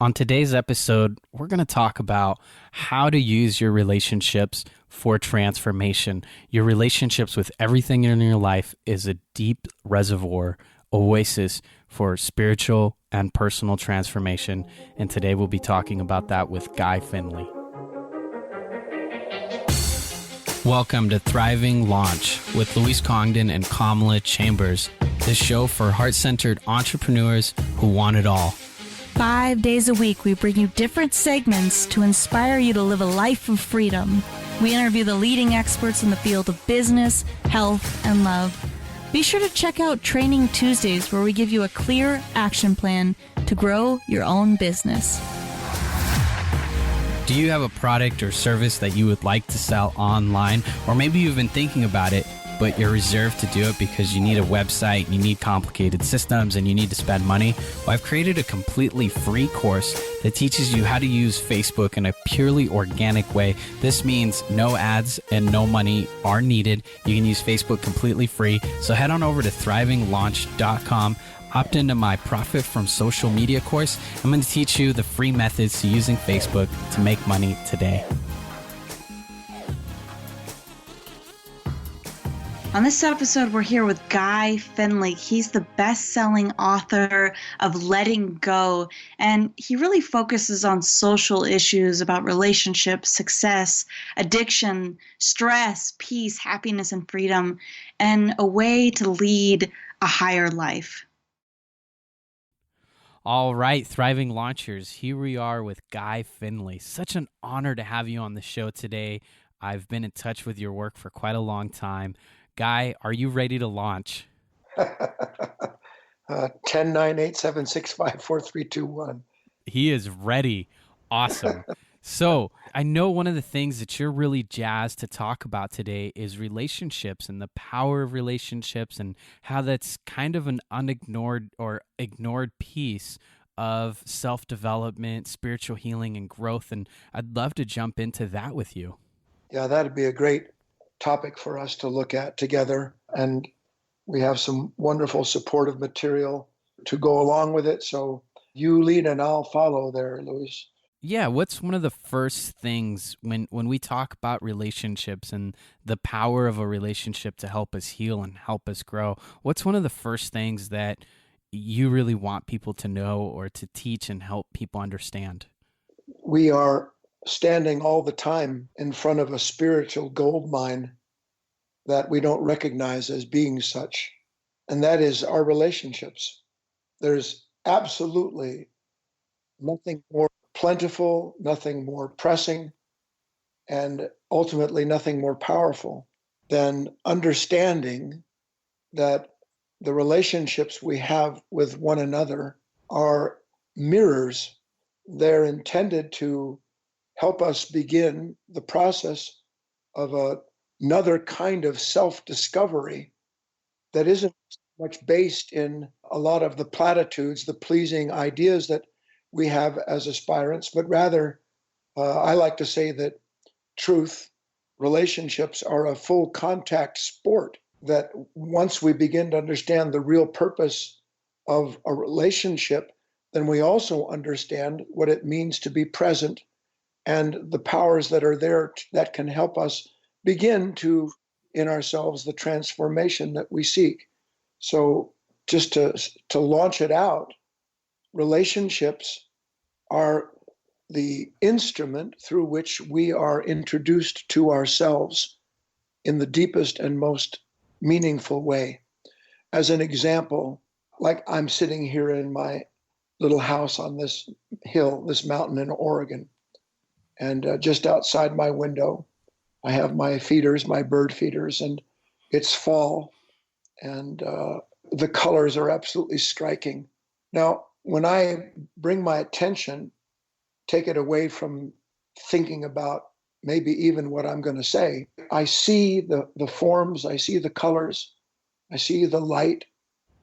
On today's episode, we're going to talk about how to use your relationships for transformation. Your relationships with everything in your life is a deep reservoir, oasis for spiritual and personal transformation. And today we'll be talking about that with Guy Finley. Welcome to Thriving Launch with Louise Congdon and Kamala Chambers, the show for heart-centered entrepreneurs who want it all. 5 days a week, we bring you different segments to inspire you to live a life of freedom. We interview the leading experts in the field of business, health, and love. Be sure to check out Training Tuesdays, where we give you a clear action plan to grow your own business. Do you have a product or service that you would like to sell online? Or maybe you've been thinking about it, but you're reserved to do it because you need a website, you need complicated systems, and you need to spend money? Well, I've created a completely free course that teaches you how to use Facebook in a purely organic way. This means no ads and no money are needed. You can use Facebook completely free. So head on over to thrivinglaunch.com. Opt into my Profit from Social Media course. I'm going to teach you the free methods to using Facebook to make money today. On this episode, we're here with Guy Finley. He's the best-selling author of Letting Go, and he really focuses on social issues about relationships, success, addiction, stress, peace, happiness, and freedom, and a way to lead a higher life. All right, Thriving Launchers, here we are with Guy Finley. Such an honor to have you on the show today. I've been in touch with your work for quite a long time. Guy, are you ready to launch? 10, 9, 8, 7, 6, 5, 4, 3, 2, 1. He is ready. Awesome. So I know one of the things that you're really jazzed to talk about today is relationships and the power of relationships and how that's kind of an unignored or ignored piece of self-development, spiritual healing, and growth. And I'd love to jump into that with you. Yeah, that'd be a great topic for us to look at together. And we have some wonderful supportive material to go along with it. So you lead and I'll follow there, Louis. Yeah, what's one of the first things when we talk about relationships and the power of a relationship to help us heal and help us grow? What's one of the first things that you really want people to know or to teach and help people understand? We are standing all the time in front of a spiritual gold mine that we don't recognize as being such, and that is our relationships. There's absolutely nothing more plentiful, nothing more pressing, and ultimately nothing more powerful than understanding that the relationships we have with one another are mirrors. They're intended to help us begin the process of another kind of self-discovery that isn't much based in a lot of the platitudes, the pleasing ideas that we have as aspirants, but rather, I like to say that truth, relationships are a full contact sport, that once we begin to understand the real purpose of a relationship, then we also understand what it means to be present and the powers that are there that can help us begin to, in ourselves, the transformation that we seek. So just to launch it out, relationships are the instrument through which we are introduced to ourselves in the deepest and most meaningful way. As an example, like I'm sitting here in my little house on this hill, this mountain in Oregon, and just outside my window, I have my feeders, my bird feeders, and it's fall, and the colors are absolutely striking. Now, when I bring my attention, take it away from thinking about maybe even what I'm going to say, I see the forms, I see the colors, I see the light.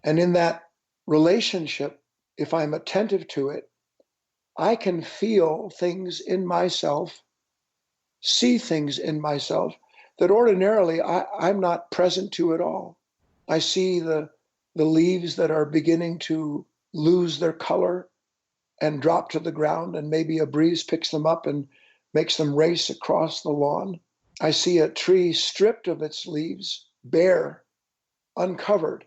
And in that relationship, if I'm attentive to it, I can feel things in myself, see things in myself that ordinarily I'm not present to at all. I see the leaves that are beginning to lose their color and drop to the ground, and maybe a breeze picks them up and makes them race across the lawn. I see a tree stripped of its leaves, bare, uncovered.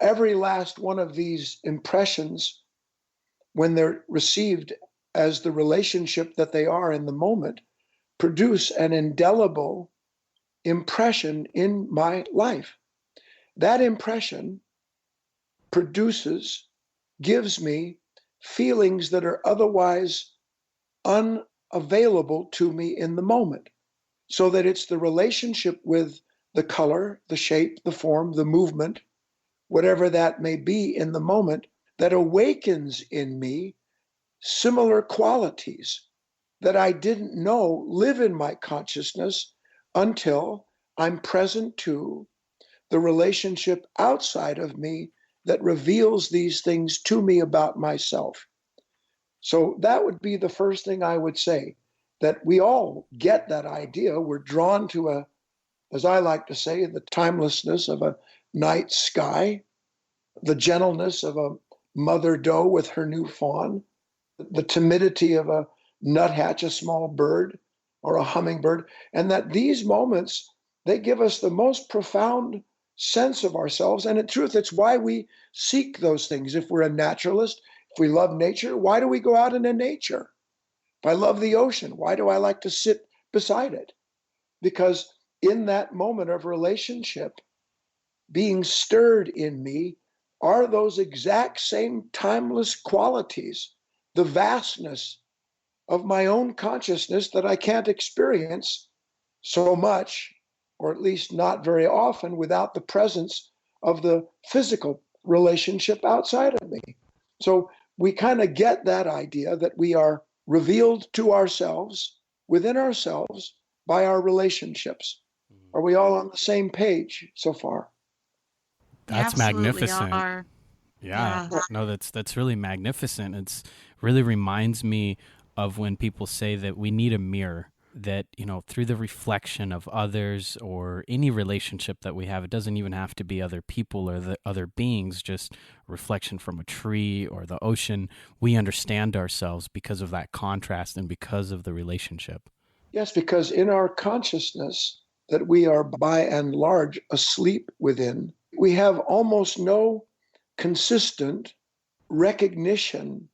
Every last one of these impressions, when they're received as the relationship that they are in the moment, produce an indelible impression in my life. That impression gives me feelings that are otherwise unavailable to me in the moment. So that it's the relationship with the color, the shape, the form, the movement, whatever that may be in the moment, that awakens in me similar qualities that I didn't know live in my consciousness until I'm present to the relationship outside of me that reveals these things to me about myself. So that would be the first thing I would say, that we all get that idea. We're drawn to as I like to say, the timelessness of a night sky, the gentleness of a mother doe with her new fawn, the timidity of a nuthatch, a small bird, or a hummingbird, and that these moments, they give us the most profound sense of ourselves. And in truth, it's why we seek those things. If we're a naturalist, if we love nature, why do we go out into nature? If I love the ocean, why do I like to sit beside it? Because in that moment of relationship, being stirred in me are those exact same timeless qualities, the vastness of my own consciousness that I can't experience so much, or at least not very often, without the presence of the physical relationship outside of me. So we kind of get that idea that we are revealed to ourselves, within ourselves, by our relationships. Are we all on the same page so far? We That's absolutely magnificent. are. Yeah. Yeah. No, that's really magnificent. It's really reminds me of when people say that we need a mirror, that, through the reflection of others or any relationship that we have, it doesn't even have to be other people or the other beings, just reflection from a tree or the ocean. We understand ourselves because of that contrast and because of the relationship. Yes, because in our consciousness that we are by and large asleep within, we have almost no consistent recognition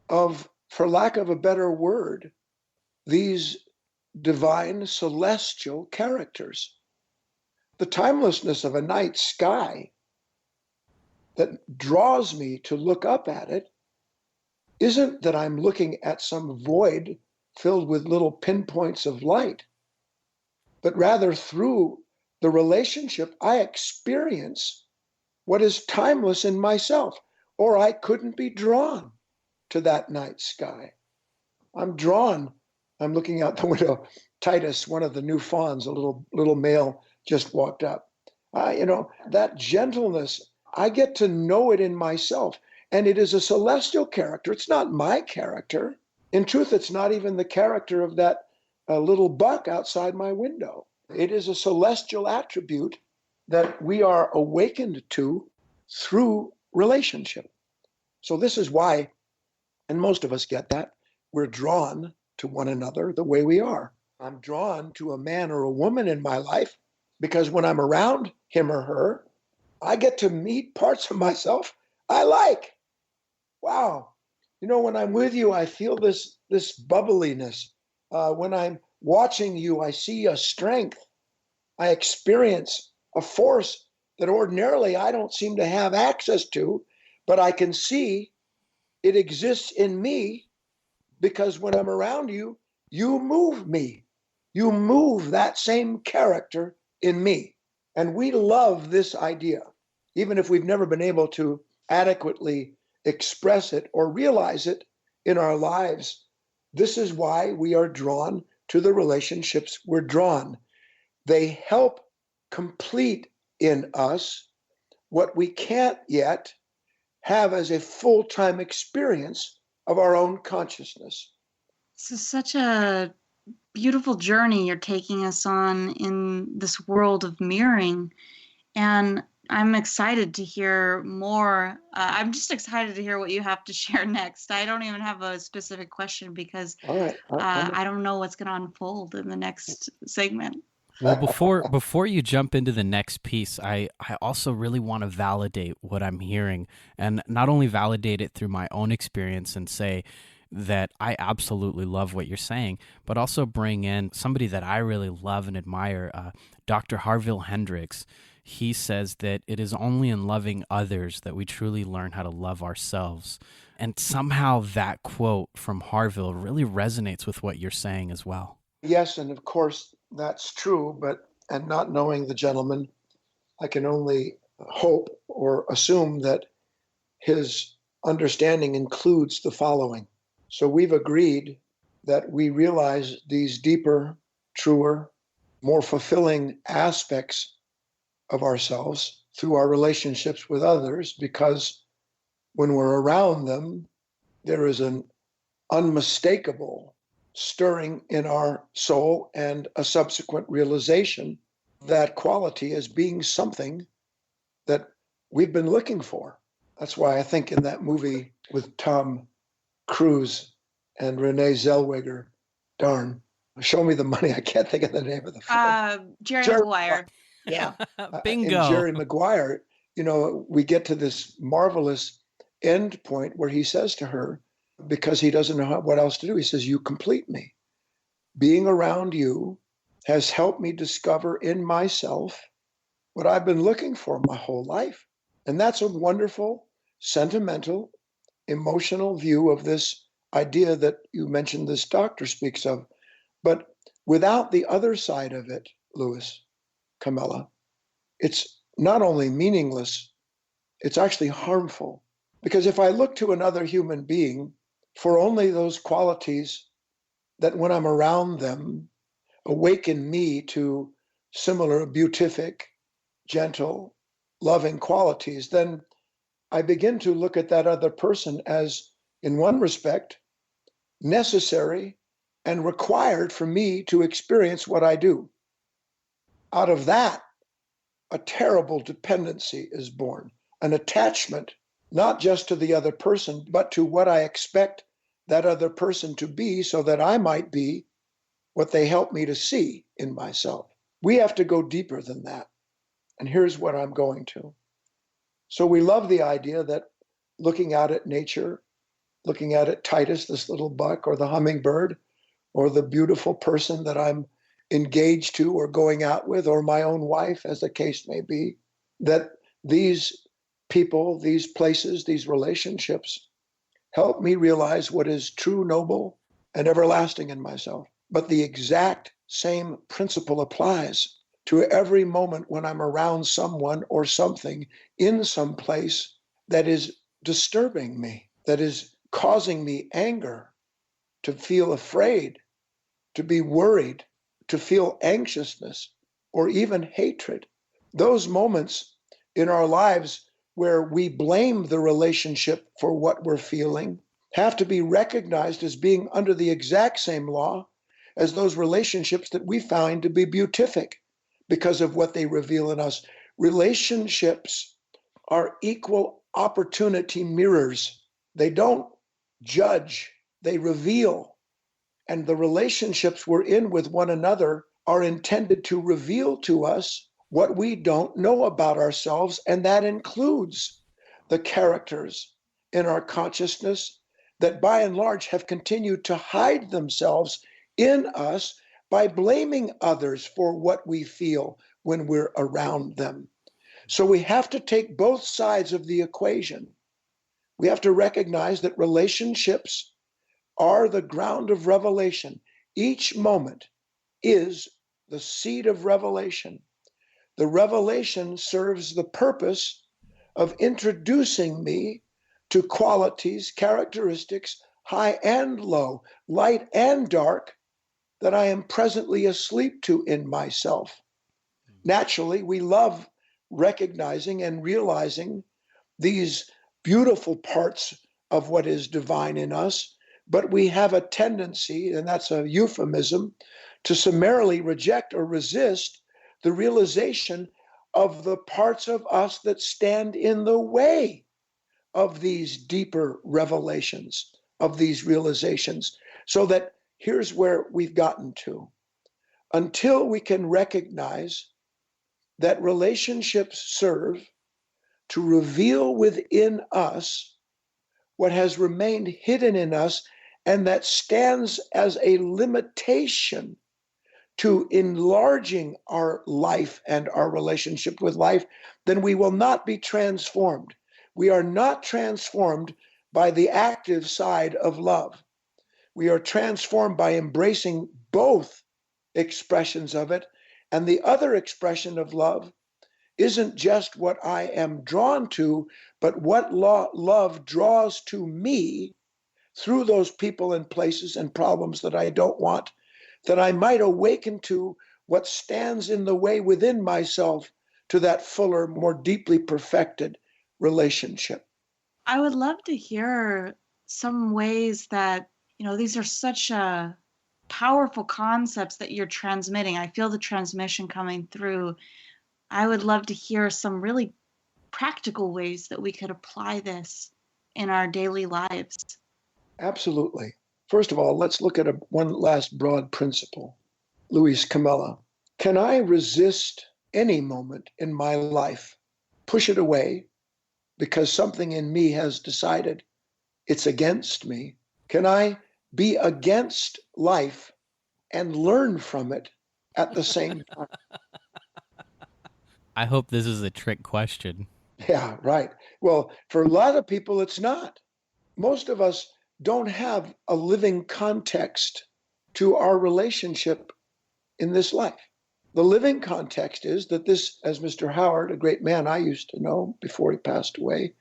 of, for lack of a better word, these divine celestial characters. The timelessness of a night sky that draws me to look up at it isn't that I'm looking at some void filled with little pinpoints of light, but rather through the relationship I experience what is timeless in myself, or I couldn't be drawn to that night sky. I'm drawn. I'm looking out the window. Titus, one of the new fawns, a little male, just walked up. That gentleness, I get to know it in myself. And it is a celestial character. It's not my character. In truth, it's not even the character of that little buck outside my window. It is a celestial attribute that we are awakened to through relationship. So this is why, and most of us get that, we're drawn to one another the way we are. I'm drawn to a man or a woman in my life because when I'm around him or her, I get to meet parts of myself I like. Wow. When I'm with you, I feel this bubbliness. When I'm watching you, I see a strength. I experience a force that ordinarily I don't seem to have access to, but I can see it exists in me because when I'm around you, you move me. You move that same character in me. And we love this idea, even if we've never been able to adequately express it or realize it in our lives. This is why we are drawn to the relationships we're drawn. They help complete in us what we can't yet have as a full-time experience of our own consciousness. This is such a beautiful journey you're taking us on in this world of mirroring. And I'm excited to hear more. I'm just excited to hear what you have to share next. I don't even have a specific question because All right. I don't know what's going to unfold in the next segment. Well, before you jump into the next piece, I also really want to validate what I'm hearing, and not only validate it through my own experience and say that I absolutely love what you're saying, but also bring in somebody that I really love and admire, Dr. Harville Hendrix. He says that it is only in loving others that we truly learn how to love ourselves. And somehow that quote from Harville really resonates with what you're saying as well. Yes, and of course that's true, and not knowing the gentleman, I can only hope or assume that his understanding includes the following. So we've agreed that we realize these deeper, truer, more fulfilling aspects of ourselves through our relationships with others, because when we're around them, there is an unmistakable stirring in our soul and a subsequent realization that quality as being something that we've been looking for. That's why I think in that movie with Tom Cruise and Renee Zellweger, darn, show me the money. I can't think of the name of the film. Jerry Jerry Maguire. Yeah. Bingo. In Jerry Maguire, we get to this marvelous end point where he says to her, because he doesn't know what else to do, he says, "You complete me. Being around you has helped me discover in myself what I've been looking for my whole life." And that's a wonderful, sentimental, emotional view of this idea that you mentioned this doctor speaks of. But without the other side of it, Louis, Camilla, it's not only meaningless, it's actually harmful. Because if I look to another human being for only those qualities that when I'm around them awaken me to similar beatific, gentle, loving qualities, then I begin to look at that other person as, in one respect, necessary and required for me to experience what I do. Out of that, a terrible dependency is born, an attachment, not just to the other person, but to what I expect that other person to be so that I might be what they help me to see in myself. We have to go deeper than that. And here's what I'm going to. So we love the idea that looking out at nature, looking out at Titus, this little buck, or the hummingbird, or the beautiful person that I'm engaged to or going out with, or my own wife, as the case may be, that these people, these places, these relationships help me realize what is true, noble, and everlasting in myself. But the exact same principle applies to every moment when I'm around someone or something in some place that is disturbing me, that is causing me anger, to feel afraid, to be worried, to feel anxiousness, or even hatred. Those moments in our lives where we blame the relationship for what we're feeling have to be recognized as being under the exact same law as those relationships that we find to be beatific because of what they reveal in us. Relationships are equal opportunity mirrors. They don't judge, they reveal. And the relationships we're in with one another are intended to reveal to us what we don't know about ourselves, and that includes the characters in our consciousness that by and large have continued to hide themselves in us by blaming others for what we feel when we're around them. So we have to take both sides of the equation. We have to recognize that relationships are the ground of revelation. Each moment is the seed of revelation. The revelation serves the purpose of introducing me to qualities, characteristics, high and low, light and dark, that I am presently asleep to in myself. Naturally, we love recognizing and realizing these beautiful parts of what is divine in us, but we have a tendency, and that's a euphemism, to summarily reject or resist the realization of the parts of us that stand in the way of these deeper revelations, of these realizations. So that here's where we've gotten to. Until we can recognize that relationships serve to reveal within us what has remained hidden in us, and that stands as a limitation to enlarging our life and our relationship with life, then we will not be transformed. We are not transformed by the active side of love. We are transformed by embracing both expressions of it. And the other expression of love isn't just what I am drawn to, but what love draws to me through those people and places and problems that I don't want, that I might awaken to what stands in the way within myself to that fuller, more deeply perfected relationship. I would love to hear some ways that, these are such powerful concepts that you're transmitting. I feel the transmission coming through. I would love to hear some really practical ways that we could apply this in our daily lives. Absolutely. First of all, let's look at one last broad principle. Luis Camella, can I resist any moment in my life, push it away because something in me has decided it's against me? Can I be against life and learn from it at the same time? I hope this is a trick question. Yeah, right. Well, for a lot of people, it's not. Most of us don't have a living context to our relationship in this life. The living context is that this, as Mr. Howard, a great man I used to know before he passed away,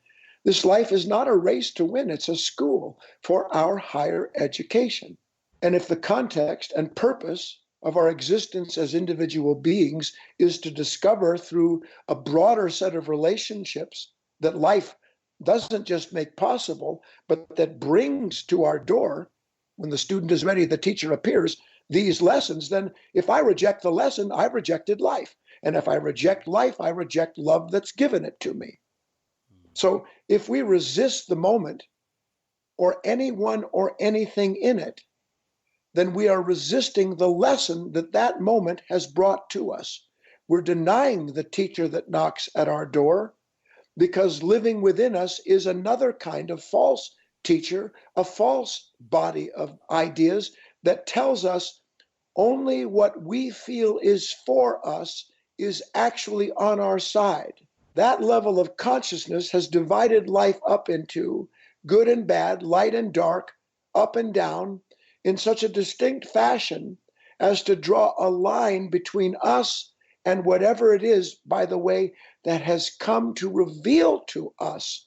this life is not a race to win, it's a school for our higher education. And if the context and purpose of our existence as individual beings is to discover through a broader set of relationships that life doesn't just make possible, but that brings to our door, when the student is ready, the teacher appears, these lessons, then if I reject the lesson, I've rejected life. And if I reject life, I reject love that's given it to me. So if we resist the moment or anyone or anything in it, then we are resisting the lesson that that moment has brought to us. We're denying the teacher that knocks at our door, because living within us is another kind of false teacher, a false body of ideas that tells us only what we feel is for us is actually on our side. That level of consciousness has divided life up into good and bad, light and dark, up and down, in such a distinct fashion as to draw a line between us and whatever it is, by the way, that has come to reveal to us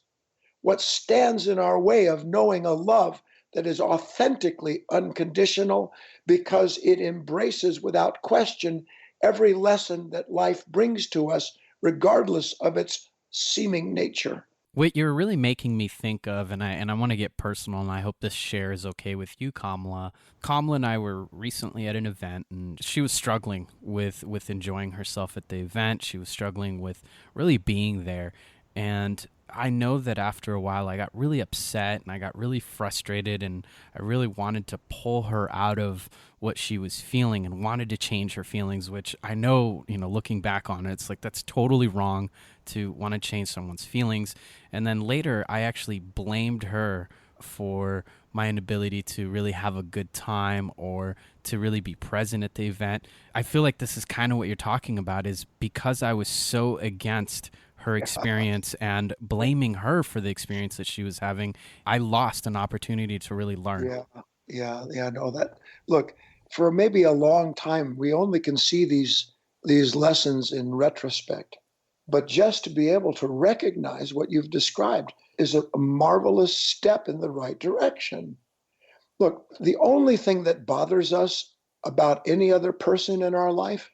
what stands in our way of knowing a love that is authentically unconditional, because it embraces without question every lesson that life brings to us, regardless of its seeming nature. What you're really making me think of, and I want to get personal, and I hope this share is okay with you, Kamala. Kamala and I were recently at an event, and she was struggling with enjoying herself at the event. She was struggling with really being there. And I know that after a while I got really upset and I got really frustrated, and I really wanted to pull her out of what she was feeling and wanted to change her feelings, which I know, looking back on it, it's like that's totally wrong to want to change someone's feelings. And then later I actually blamed her for my inability to really have a good time or to really be present at the event. I feel like this is kind of what you're talking about, is because I was so against her experience and blaming her for the experience that she was having, I lost an opportunity to really learn. Yeah. No, that, look, for maybe a long time, we only can see these lessons in retrospect. But just to be able to recognize what you've described is a marvelous step in the right direction. Look, the only thing that bothers us about any other person in our life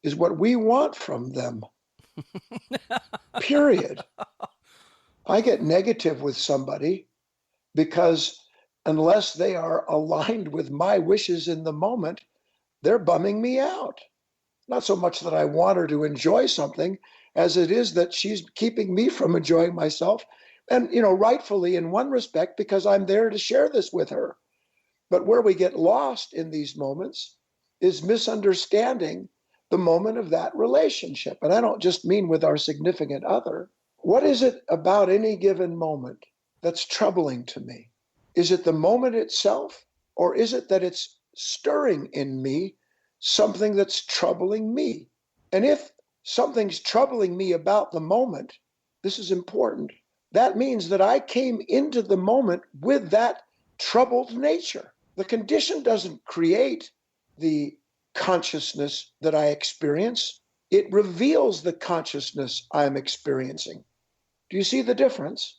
is what we want from them. Period. I get negative with somebody because unless they are aligned with my wishes in the moment, they're bumming me out. Not so much that I want her to enjoy something, as it is that she's keeping me from enjoying myself. And, rightfully in one respect, because I'm there to share this with her. But where we get lost in these moments is misunderstanding the moment of that relationship. And I don't just mean with our significant other. What is it about any given moment that's troubling to me? Is it the moment itself, or is it that it's stirring in me something that's troubling me? And if something's troubling me about the moment, this is important. That means that I came into the moment with that troubled nature. The condition doesn't create the consciousness that I experience. It reveals the consciousness I'm experiencing. Do you see the difference?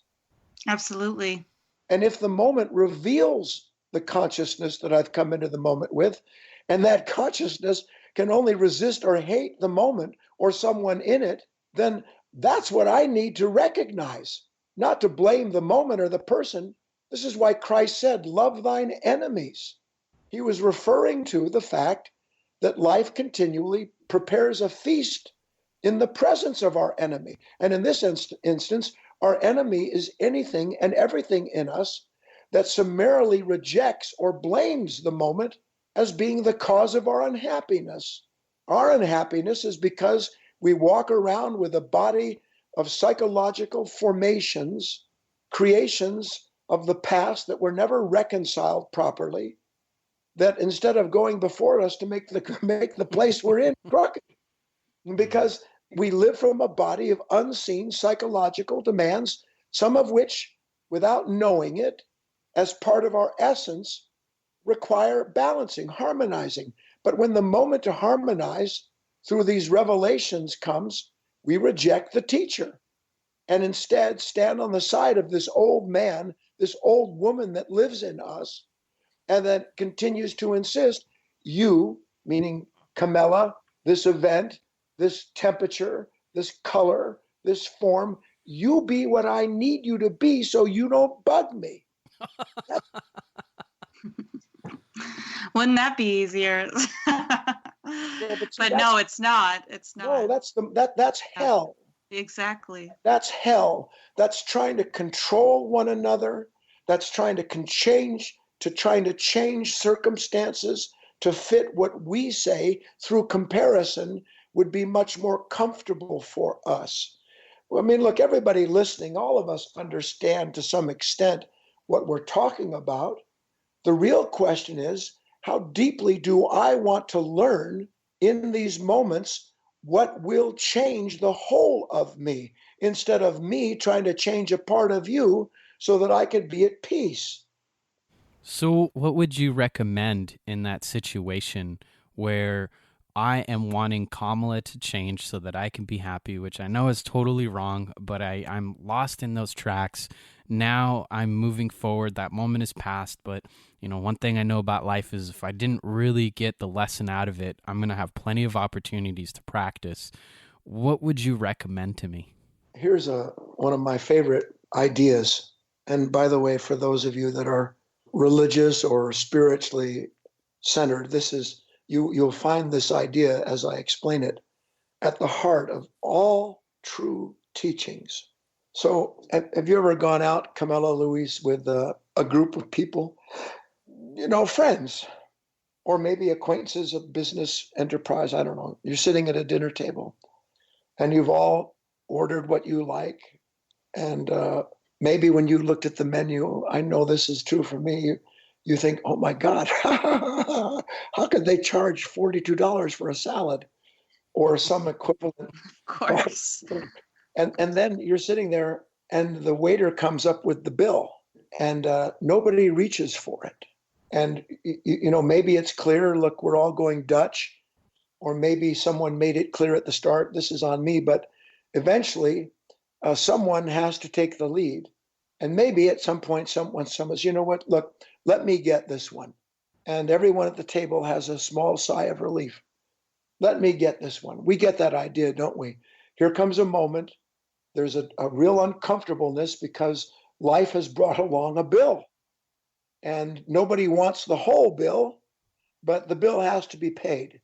Absolutely. And if the moment reveals the consciousness that I've come into the moment with, and that consciousness can only resist or hate the moment or someone in it, then that's what I need to recognize, not to blame the moment or the person. This is why Christ said, love thine enemies. He was referring to the fact that life continually prepares a feast in the presence of our enemy. And in this instance, our enemy is anything and everything in us that summarily rejects or blames the moment as being the cause of our unhappiness. Our unhappiness is because we walk around with a body of psychological formations, creations of the past that were never reconciled properly, that instead of going before us to make the place we're in crooked, because we live from a body of unseen psychological demands, some of which, without knowing it, as part of our essence, require balancing, harmonizing. But when the moment to harmonize through these revelations comes, we reject the teacher and instead stand on the side of this old man, this old woman that lives in us, and that continues to insist, you, meaning Camilla, this event, this temperature, this color, this form, you be what I need you to be so you don't bug me. Wouldn't that be easier? But no, it's not. It's not. No, that's hell. Exactly. That's hell. That's trying to control one another. That's trying to change circumstances to fit what we say through comparison would be much more comfortable for us. I mean, look, everybody listening, all of us understand to some extent what we're talking about. The real question is, how deeply do I want to learn in these moments what will change the whole of me, instead of me trying to change a part of you so that I could be at peace? So what would you recommend in that situation where I am wanting Kamala to change so that I can be happy, which I know is totally wrong, but I'm lost in those tracks. Now I'm moving forward. That moment is past, but one thing I know about life is if I didn't really get the lesson out of it, I'm going to have plenty of opportunities to practice. What would you recommend to me? Here's one of my favorite ideas. And by the way, for those of you that are religious or spiritually centered, you'll find this idea, as I explain it, at the heart of all true teachings. So have you ever gone out, Camilla, Luis, with a group of people, friends, or maybe acquaintances of business enterprise? I don't know. You're sitting at a dinner table and you've all ordered what you like. And maybe when you looked at the menu, I know this is true for me, you think, oh my God, how could they charge $42 for a salad or some equivalent? Of course. And then you're sitting there and the waiter comes up with the bill and nobody reaches for it. And, maybe it's clear, look, we're all going Dutch, or maybe someone made it clear at the start, this is on me, but eventually someone has to take the lead. And maybe at some point, someone says, you know what, look, let me get this one. And everyone at the table has a small sigh of relief. Let me get this one. We get that idea, don't we? Here comes a moment. There's a real uncomfortableness because life has brought along a bill. And nobody wants the whole bill, but the bill has to be paid.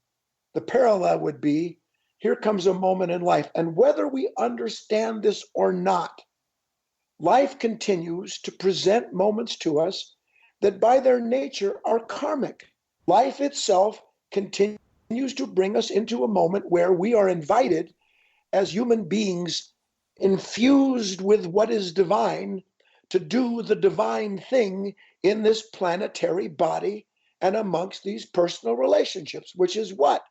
The parallel would be here comes a moment in life. And whether we understand this or not, life continues to present moments to us that by their nature are karmic. Life itself continues to bring us into a moment where we are invited as human beings infused with what is divine to do the divine thing in this planetary body and amongst these personal relationships, which is what?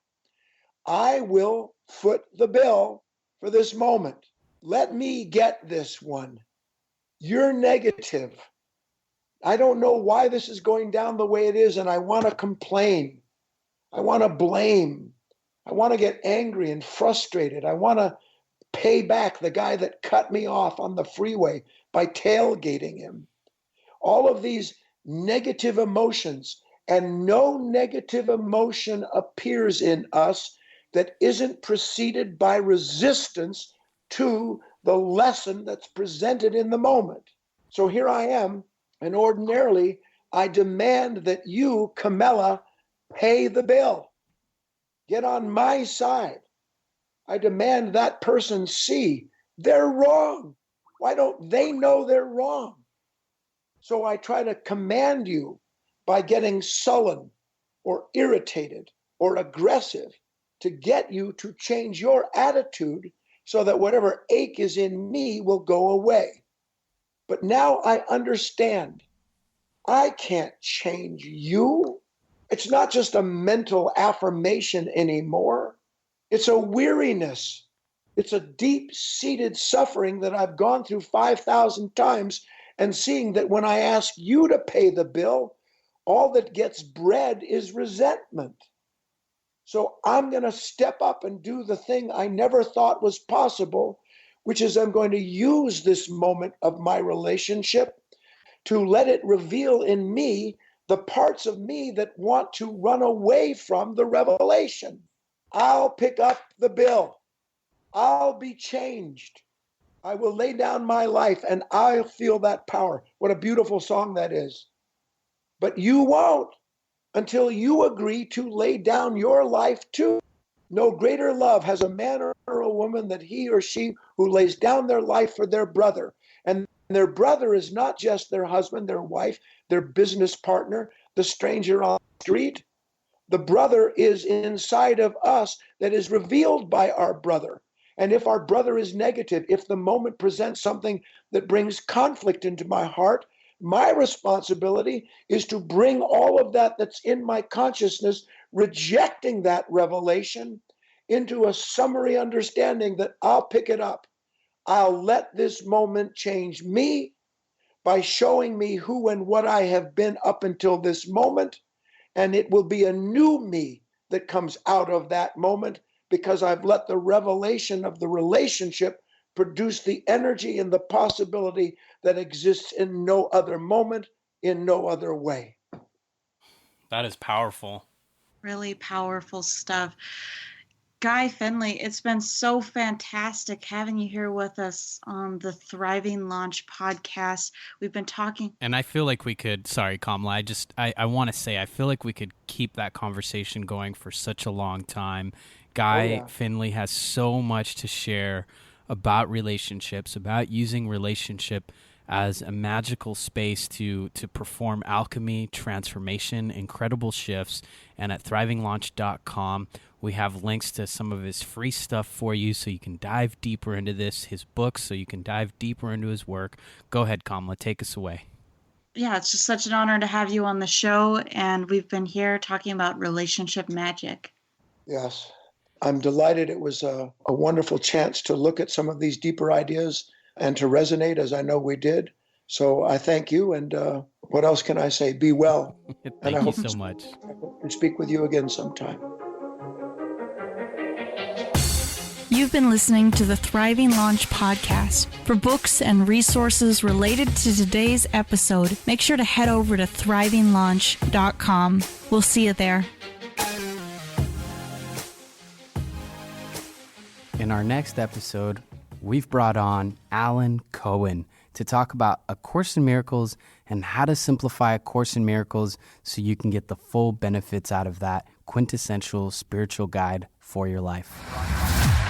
I will foot the bill for this moment. Let me get this one. You're negative. I don't know why this is going down the way it is, and I want to complain. I want to blame. I want to get angry and frustrated. I want to pay back the guy that cut me off on the freeway by tailgating him. All of these negative emotions, and no negative emotion appears in us that isn't preceded by resistance to the lesson that's presented in the moment. So here I am, and ordinarily I demand that you, Camilla, pay the bill. Get on my side. I demand that person see they're wrong. Why don't they know they're wrong? So I try to command you by getting sullen or irritated or aggressive to get you to change your attitude so that whatever ache is in me will go away. But now I understand I can't change you. It's not just a mental affirmation anymore. It's a weariness. It's a deep-seated suffering that I've gone through 5,000 times, and seeing that when I ask you to pay the bill, all that gets bred is resentment. So I'm going to step up and do the thing I never thought was possible, which is I'm going to use this moment of my relationship to let it reveal in me the parts of me that want to run away from the revelation. I'll pick up the bill. I'll be changed. I will lay down my life and I'll feel that power. What a beautiful song that is. But you won't until you agree to lay down your life too. No greater love has a man or a woman than he or she who lays down their life for their brother. And their brother is not just their husband, their wife, their business partner, the stranger on the street. The brother is inside of us that is revealed by our brother. And if our brother is negative, if the moment presents something that brings conflict into my heart, my responsibility is to bring all of that that's in my consciousness, rejecting that revelation, into a summary understanding that I'll pick it up. I'll let this moment change me by showing me who and what I have been up until this moment. And it will be a new me that comes out of that moment because I've let the revelation of the relationship produce the energy and the possibility that exists in no other moment, in no other way. That is powerful. Really powerful stuff. Guy Finley, it's been so fantastic having you here with us on the Thriving Launch podcast. We've been talking. And I feel like we could, sorry, Kamala, I want to say, I feel like we could keep that conversation going for such a long time. Guy Finley has so much to share about relationships, about using relationship as a magical space to perform alchemy, transformation, incredible shifts. And at thrivinglaunch.com, we have links to some of his free stuff for you so you can dive deeper into this, his books, so you can dive deeper into his work. Go ahead, Kamala, take us away. Yeah, it's just such an honor to have you on the show, and we've been here talking about relationship magic. Yes, I'm delighted. It was a wonderful chance to look at some of these deeper ideas and to resonate, as I know we did. So I thank you, and what else can I say? Be well. Thank you so much. I hope to speak with you again sometime. You've been listening to the Thriving Launch podcast. For books and resources related to today's episode, make sure to head over to thrivinglaunch.com. We'll see you there. In our next episode, we've brought on Alan Cohen to talk about A Course in Miracles and how to simplify A Course in Miracles so you can get the full benefits out of that quintessential spiritual guide for your life.